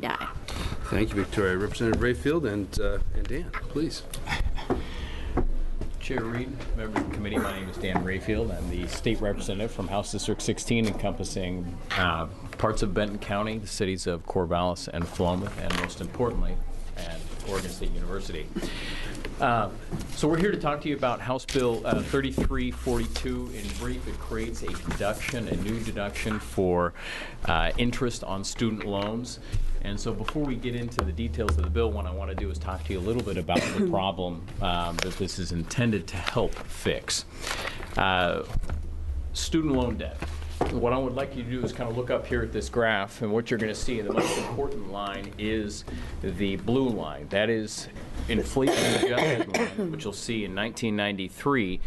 die. Thank you, Victoria. Representative Rayfield and Dan, please. Chair Reed, members of the committee, my name is Dan Rayfield. I'm the state representative from House District 16, encompassing parts of Benton County, the cities of Corvallis and Philomath, and most importantly, and Oregon State University. So we're here to talk to you about House Bill 3342. In brief, it creates a deduction, a new deduction for interest on student loans. And so before we get into the details of the bill, what I want to do is talk to you a little bit about the problem that this is intended to help fix. Student loan debt. What I would like you to do is kind of look up here at this graph, and what you're going to see, the most important line is the blue line. That is inflation-adjusted line, which you'll see in 1993.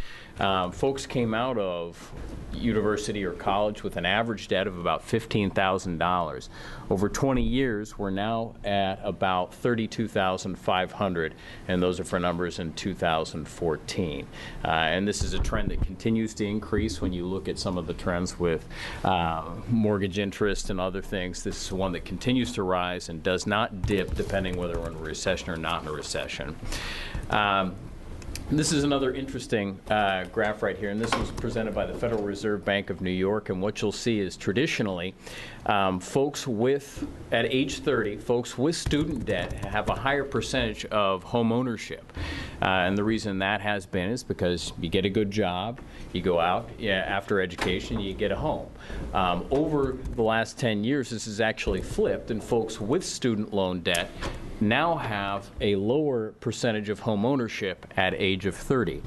Folks came out of university or college with an average debt of about $15,000. Over 20 years, we're now at about $32,500, and those are for numbers in 2014. And this is a trend that continues to increase when you look at some of the trends with mortgage interest and other things. This is one that continues to rise and does not dip depending whether we're in a recession or not in a recession. This is another interesting graph right here, and this was presented by the Federal Reserve Bank of New York. And what you'll see is traditionally, folks at age 30, folks with student debt have a higher percentage of home ownership. And the reason that has been is because you get a good job, you go out after education, you get a home. Over the last 10 years, this has actually flipped, and folks with student loan debt now have a lower percentage of home ownership at age of 30.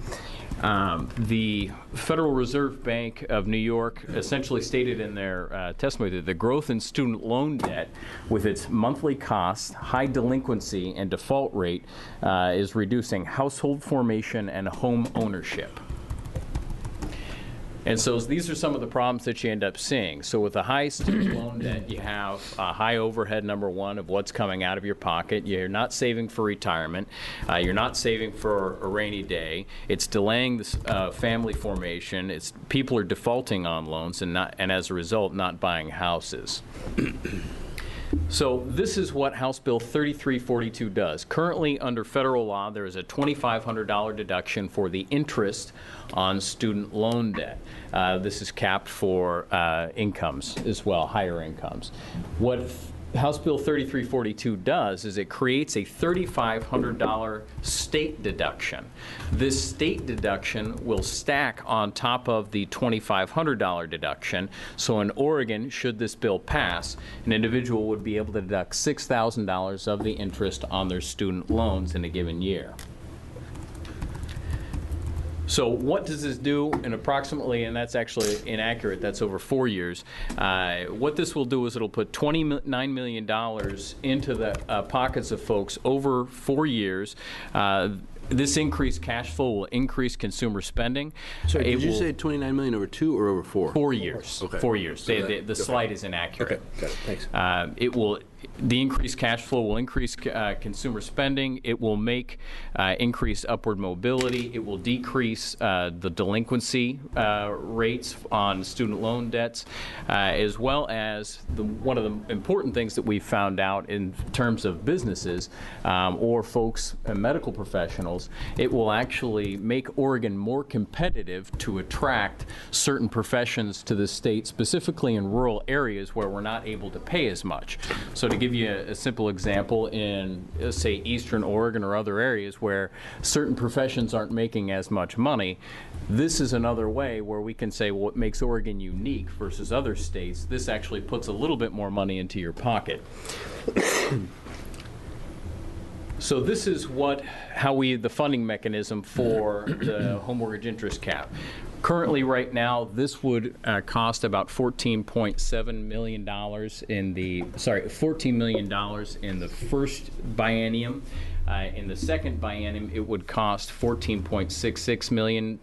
The Federal Reserve Bank of New York essentially stated in their testimony that the growth in student loan debt, with its monthly costs, high delinquency, and default rate, is reducing household formation and home ownership. And so these are some of the problems that you end up seeing. So with a high student loan debt, you have a high overhead, number one, of what's coming out of your pocket. You're not saving for retirement. You're not saving for a rainy day. It's delaying this family formation. People are defaulting on loans and as a result, not buying houses. So this is what House Bill 3342 does. Currently, under federal law, there is a $2,500 deduction for the interest on student loan debt. This is capped for incomes as well, higher incomes. What House Bill 3342 does is it creates a $3,500 state deduction. This state deduction will stack on top of the $2,500 deduction. So in Oregon, should this bill pass, an individual would be able to deduct $6,000 of the interest on their student loans in a given year. So what does this do in approximately, and that's actually inaccurate, that's over 4 years, what this will do is it'll put $29 million into the pockets of folks over 4 years. This increased cash flow will increase consumer spending. Sorry, did you say $29 million over 2 or over 4? 4 years. Okay. 4 years. So the slide is inaccurate. Okay, got it. Thanks. The increased cash flow will increase consumer spending. It will make increased upward mobility. It will decrease the delinquency rates on student loan debts, as well as one of the important things that we've found out in terms of businesses or folks, medical professionals. It will actually make Oregon more competitive to attract certain professions to the state, specifically in rural areas where we're not able to pay as much. So to give you a simple example, in, say, eastern Oregon or other areas where certain professions aren't making as much money, this is another way where we can say, well, what makes Oregon unique versus other states, this actually puts a little bit more money into your pocket. So this is the funding mechanism for the home mortgage interest cap. Currently, right now, this would cost about $14.7 million $14 million in the first biennium. In the second biennium, it would cost $14.66 million.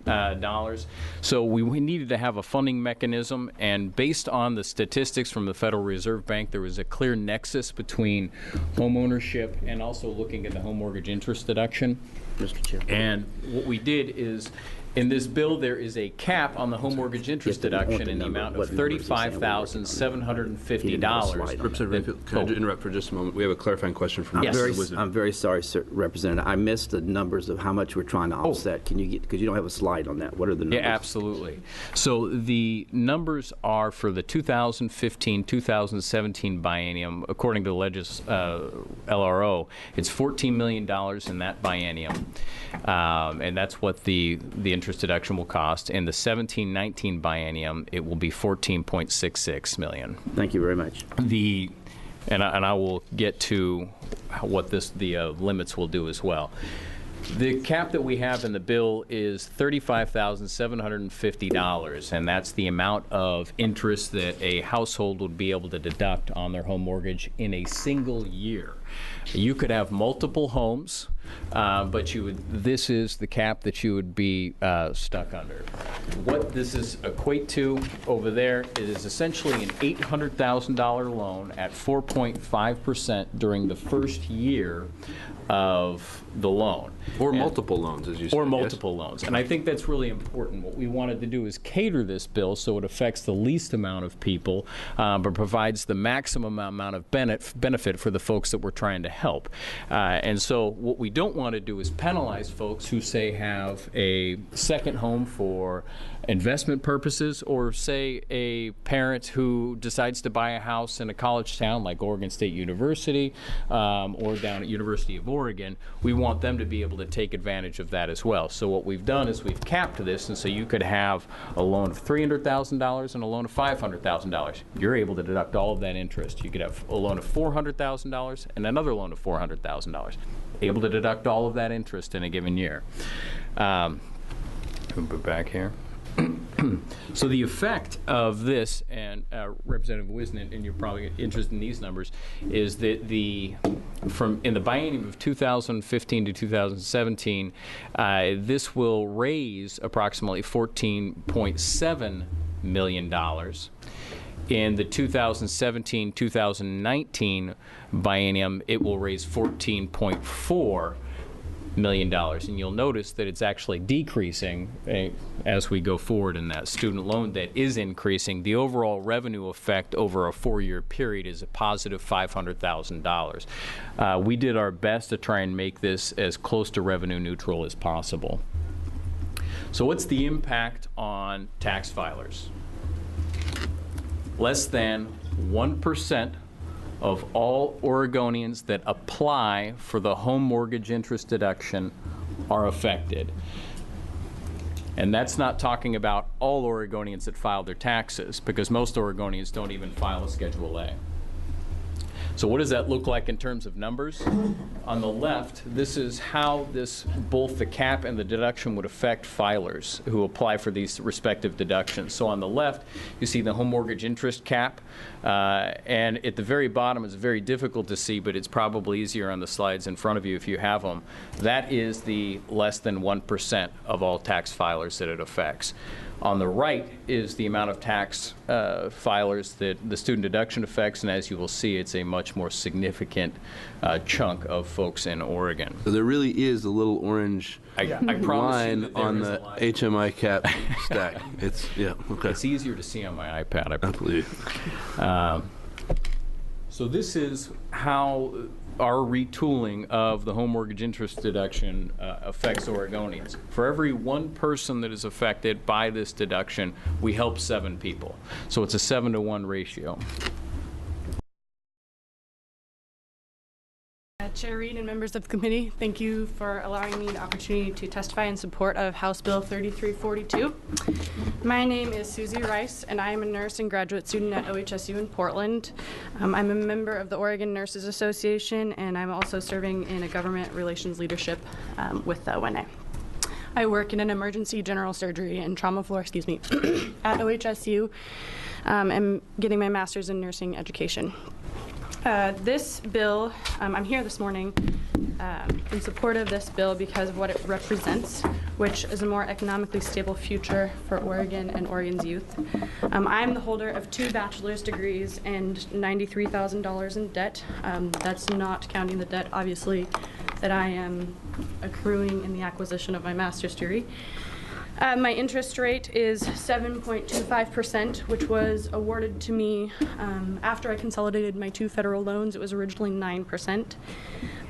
So we needed to have a funding mechanism, and based on the statistics from the Federal Reserve Bank, there was a clear nexus between home ownership and also looking at the home mortgage interest deduction. Mr. Chair. And what we did is In this bill, there is a cap on the home mortgage interest Yes, but I want deduction the in the number. amount What of numbers you're saying we're working on. $35,750. Representative Rayfield, can I interrupt for just a moment? We have a clarifying question from Yes. Mr. Wisdom. I'm very sorry, sir, Representative. I missed the numbers of how much we're trying to offset. Can you get, because you don't have a slide on that. What are the numbers? Yeah, absolutely. So the numbers are for the 2015-2017 biennium, according to the LRO, it's $14 million in that biennium, and that's what the interest deduction will cost. In the 17-19 biennium, it will be $14.66 million. Thank you very much. And I will get to what the limits will do as well. The cap that we have in the bill is $35,750, and that's the amount of interest that a household would be able to deduct on their home mortgage in a single year. You could have multiple homes, but this is the cap that you would be stuck under. What this is equate to over there is essentially an $800,000 loan at 4.5% during the first year of the loan. Or multiple loans, as you said. Or yes? multiple loans. And I think that's really important. What we wanted to do is cater this bill so it affects the least amount of people, but provides the maximum amount of benefit for the folks that we're trying to help. And so what we don't want to do is penalize folks who, say, have a second home for investment purposes, or say a parent who decides to buy a house in a college town like Oregon State University or down at University of Oregon. We want them to be able to take advantage of that as well. So what we've done is we've capped this, and so you could have a loan of $300,000 and a loan of $500,000. You're able to deduct all of that interest. You could have a loan of $400,000 and another loan of $400,000. Able to deduct all of that interest in a given year. We'll put back here. So the effect of this, and Representative Wisnant, and you're probably interested in these numbers, is that in the biennium of 2015 to 2017, this will raise approximately $14.7 million. In the 2017-2019 biennium, it will raise $14.4 million, and you'll notice that it's actually decreasing as we go forward in that student loan debt is increasing. The overall revenue effect over a 4-year period is a positive $500,000. We did our best to try and make this as close to revenue neutral as possible. So what's the impact on tax filers? Less than 1% of all Oregonians that apply for the home mortgage interest deduction are affected. And that's not talking about all Oregonians that file their taxes, because most Oregonians don't even file a Schedule A. So what does that look like in terms of numbers? On the left, this is how both the cap and the deduction would affect filers who apply for these respective deductions. So on the left, you see the home mortgage interest cap, and at the very bottom, it's very difficult to see, but it's probably easier on the slides in front of you if you have them. That is the less than 1% of all tax filers that it affects. On the right is the amount of tax filers that the student deduction affects, and as you will see, it's a much more significant chunk of folks in Oregon. So there really is a little orange line on the HMI cap stack. Okay. It's easier to see on my iPad, I believe. So this is how our retooling of the home mortgage interest deduction affects Oregonians. For every one person that is affected by this deduction, we help 7 people. So it's a 7-to-1 ratio. Chair Reed and members of the committee, thank you for allowing me the opportunity to testify in support of House Bill 3342. My name is Susie Rice, and I am a nurse and graduate student at OHSU in Portland. I'm a member of the Oregon Nurses Association, and I'm also serving in a government relations leadership with WNA. I work in an emergency general surgery and trauma floor, at OHSU, and getting my master's in nursing education. This bill, I'm here this morning in support of this bill because of what it represents, which is a more economically stable future for Oregon and Oregon's youth. I'm the holder of 2 bachelor's degrees and $93,000 in debt. That's not counting the debt, obviously, that I am accruing in the acquisition of my master's degree. My interest rate is 7.25%, which was awarded to me after I consolidated my 2 federal loans. It was originally 9%.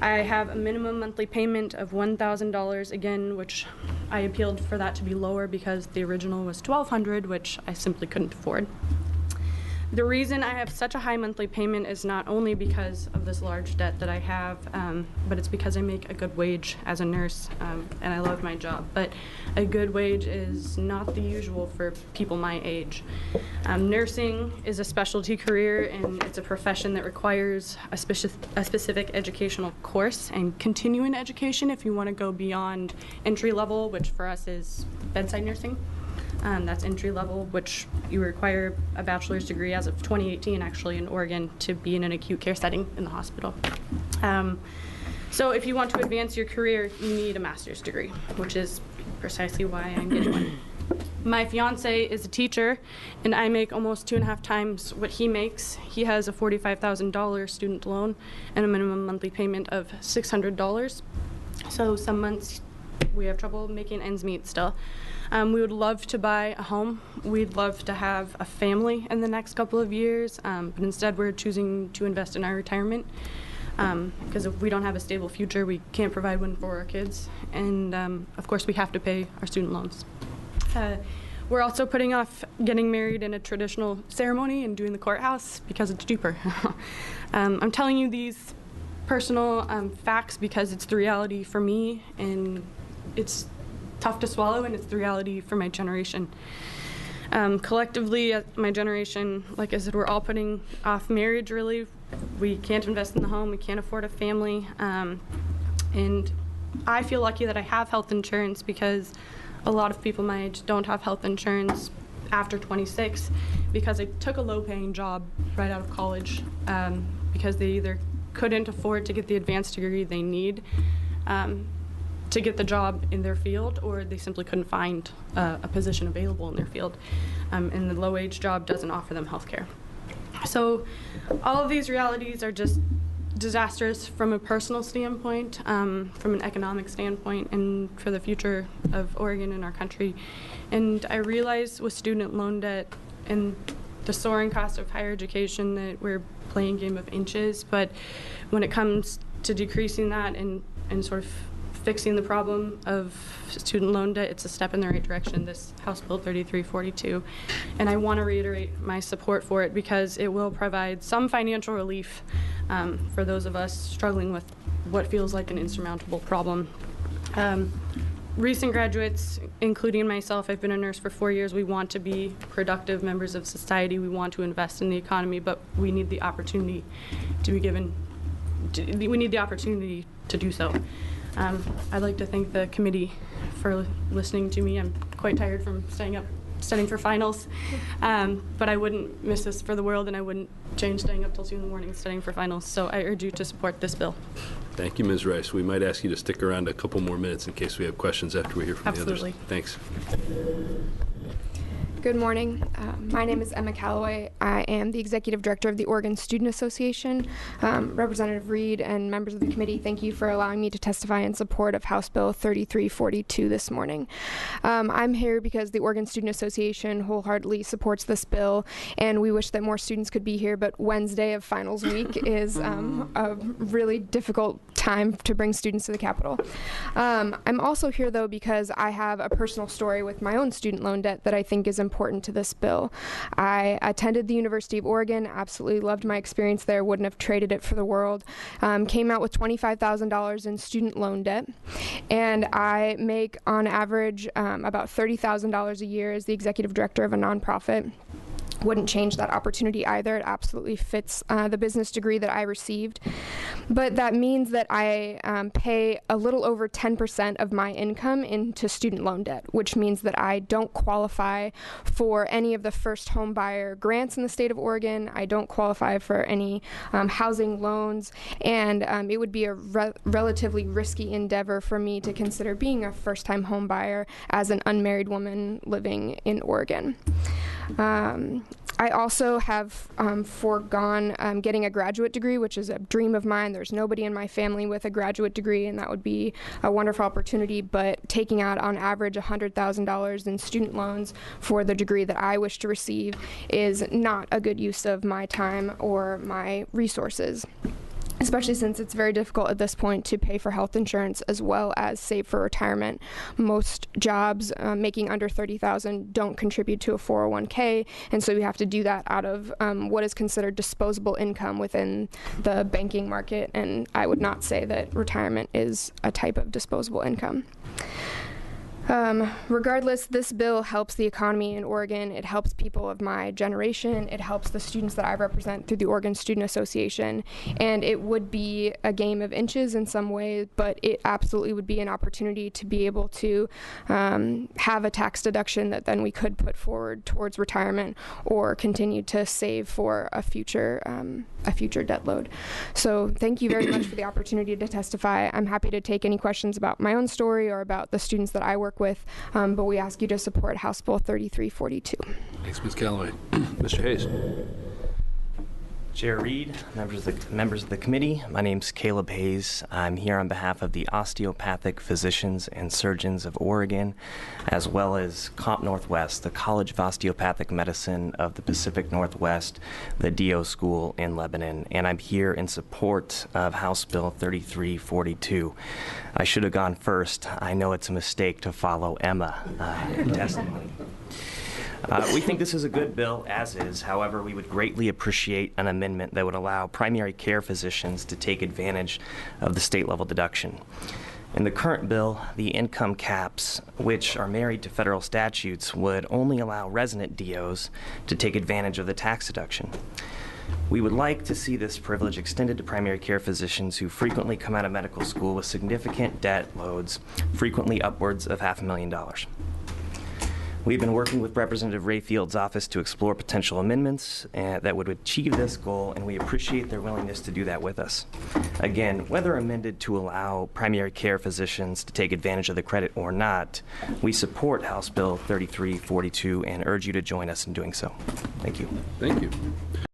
I have a minimum monthly payment of $1,000 again, which I appealed for that to be lower because the original was $1,200, which I simply couldn't afford. The reason I have such a high monthly payment is not only because of this large debt that I have, but it's because I make a good wage as a nurse, and I love my job. But a good wage is not the usual for people my age. Nursing is a specialty career, and it's a profession that requires a specific educational course and continuing education if you want to go beyond entry level, which for us is bedside nursing. That's entry level, which you require a bachelor's degree as of 2018, actually, in Oregon to be in an acute care setting in the hospital. So if you want to advance your career, you need a master's degree, which is precisely why I'm getting one. My fiance is a teacher, and I make almost 2.5 times what he makes. He has a $45,000 student loan and a minimum monthly payment of $600. So some months we have trouble making ends meet still. We would love to buy a home. We'd love to have a family in the next couple of years, but instead we're choosing to invest in our retirement because if we don't have a stable future, we can't provide one for our kids. And of course, we have to pay our student loans. We're also putting off getting married in a traditional ceremony and doing the courthouse because it's cheaper. I'm telling you these personal facts because it's the reality for me, and it's tough to swallow, and it's the reality for my generation. Collectively, my generation, like I said, we're all putting off marriage, really. We can't invest in the home, we can't afford a family, and I feel lucky that I have health insurance because a lot of people my age don't have health insurance after 26 because they took a low-paying job right out of college because they either couldn't afford to get the advanced degree they need to get the job in their field, or they simply couldn't find a position available in their field, and the low-wage job doesn't offer them health care. So all of these realities are just disastrous from a personal standpoint, from an economic standpoint, and for the future of Oregon and our country. And I realize with student loan debt and the soaring cost of higher education that we're playing a game of inches, but when it comes to decreasing that and sort of fixing the problem of student loan debt, it's a step in the right direction, this House Bill 3342. And I want to reiterate my support for it because it will provide some financial relief for those of us struggling with what feels like an insurmountable problem. Recent graduates, including myself, I've been a nurse for 4 years. We want to be productive members of society. We want to invest in the economy, but we need the opportunity to be given, we need the opportunity to do so. I'd like to thank the committee for listening to me. I'm quite tired from staying up studying for finals, but I wouldn't miss this for the world, and I wouldn't change staying up till 2 in the morning studying for finals. So I urge you to support this bill. Thank you, Ms. Rice. We might ask you to stick around a couple more minutes in case we have questions after we hear from Absolutely. the others. Thanks. Good morning. My name is Emma Calloway. I am the Executive Director of the Oregon Student Association. Representative Reed and members of the committee, thank you for allowing me to testify in support of House Bill 3342 this morning. I'm here because the Oregon Student Association wholeheartedly supports this bill, and we wish that more students could be here, but Wednesday of finals week is a really difficult time to bring students to the Capitol. I'm also here, though, because I have a personal story with my own student loan debt that I think is important to this bill. I attended the University of Oregon, absolutely loved my experience there, wouldn't have traded it for the world. Came out with $25,000 in student loan debt, and I make on average about $30,000 a year as the executive director of a nonprofit. Wouldn't change that opportunity either. It absolutely fits the business degree that I received. But that means that I pay a little over 10% of my income into student loan debt, which means that I don't qualify for any of the first home buyer grants in the state of Oregon. I don't qualify for any housing loans, and it would be a relatively risky endeavor for me to consider being a first-time home buyer as an unmarried woman living in Oregon. I also have foregone getting a graduate degree, which is a dream of mine. There's nobody in my family with a graduate degree, and that would be a wonderful opportunity, but taking out on average $100,000 in student loans for the degree that I wish to receive is not a good use of my time or my resources, especially since it's very difficult at this point to pay for health insurance as well as save for retirement. Most jobs making under $30,000 don't contribute to a 401k, and so you have to do that out of what is considered disposable income within the banking market, and I would not say that retirement is a type of disposable income. Regardless, this bill helps the economy in Oregon. It helps people of my generation. It helps the students that I represent through the Oregon Student Association. And it would be a game of inches in some ways, but it absolutely would be an opportunity to be able to have a tax deduction that then we could put forward towards retirement or continue to save for a future debt load. So thank you very much for the opportunity to testify. I'm happy to take any questions about my own story or about the students that I work with, but we ask you to support House Bill 3342. Thanks, Ms. Callaway. Mr. Hayes. Chair Reed, members of the committee, my name's Caleb Hayes. I'm here on behalf of the Osteopathic Physicians and Surgeons of Oregon, as well as Comp Northwest, the College of Osteopathic Medicine of the Pacific Northwest, the DO School in Lebanon, and I'm here in support of House Bill 3342. I should have gone first. I know it's a mistake to follow Emma in testimony. We think this is a good bill as is. However, we would greatly appreciate an amendment that would allow primary care physicians to take advantage of the state level deduction. In the current bill, the income caps, which are married to federal statutes, would only allow resident DOs to take advantage of the tax deduction. We would like to see this privilege extended to primary care physicians who frequently come out of medical school with significant debt loads, frequently upwards of $500,000. We've been working with Representative Rayfield's office to explore potential amendments that would achieve this goal, and we appreciate their willingness to do that with us. Again, whether amended to allow primary care physicians to take advantage of the credit or not, we support House Bill 3342 and urge you to join us in doing so. Thank you. Thank you.